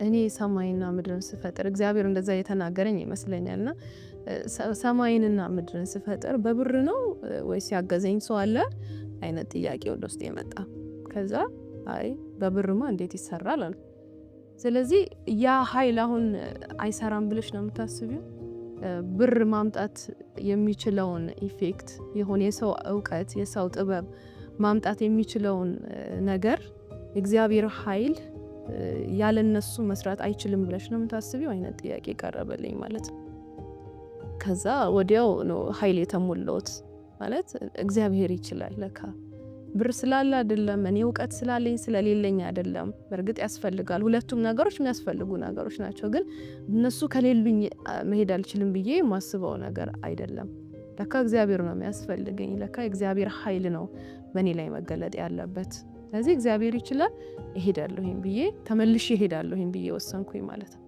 እኔ ሰማይና ምድርን ስፈጥር እግዚአብሔር እንደዛ የተናገረኝ ይመስለኛልና ሰማይንና ምድርን ስፈጥር በብር ነው ወይስ ያገዘኝ ሰው አለ አይነት ጥያቄ ወደ ውስጥ የመጣ። ከዛ አይ በብርማ እንዴት ይሰራል አለ። ስለዚህ ያ ኃይል አሁን አይሰራም ብለሽ ነው የምታስቢው? ብር ማምጣት የሚችለውን ኢፌክት የሆነ የሰው እውቀት የሰው ጥበብ ማምጣት የሚችለውን ነገር እግዚአብሔር ኃይል ያለነሱ መስራት አይችልም ብለሽ ነው የምታስቢው አይነት ጥያቄ ቀረበልኝ ማለት ነው። ከዛ ወዲያው ነው ኃይል የተሞላሁት ማለት እግዚአብሔር ይችላል ለካ ብር ስላለ አይደለም እኔ እውቀት ስላለኝ ስለሌለኝ አይደለም። በእርግጥ ያስፈልጋል፣ ሁለቱም ነገሮች የሚያስፈልጉ ነገሮች ናቸው። ግን እነሱ ከሌሉኝ መሄድ አልችልም ብዬ የማስበው ነገር አይደለም። ለካ እግዚአብሔር ነው የሚያስፈልገኝ። ለካ እግዚአብሔር ኃይል ነው በእኔ ላይ መገለጥ ያለበት። ስለዚህ እግዚአብሔር ይችላል እሄዳለሁኝ ብዬ ተመልሼ እሄዳለሁኝ ብዬ ወሰንኩኝ ማለት ነው።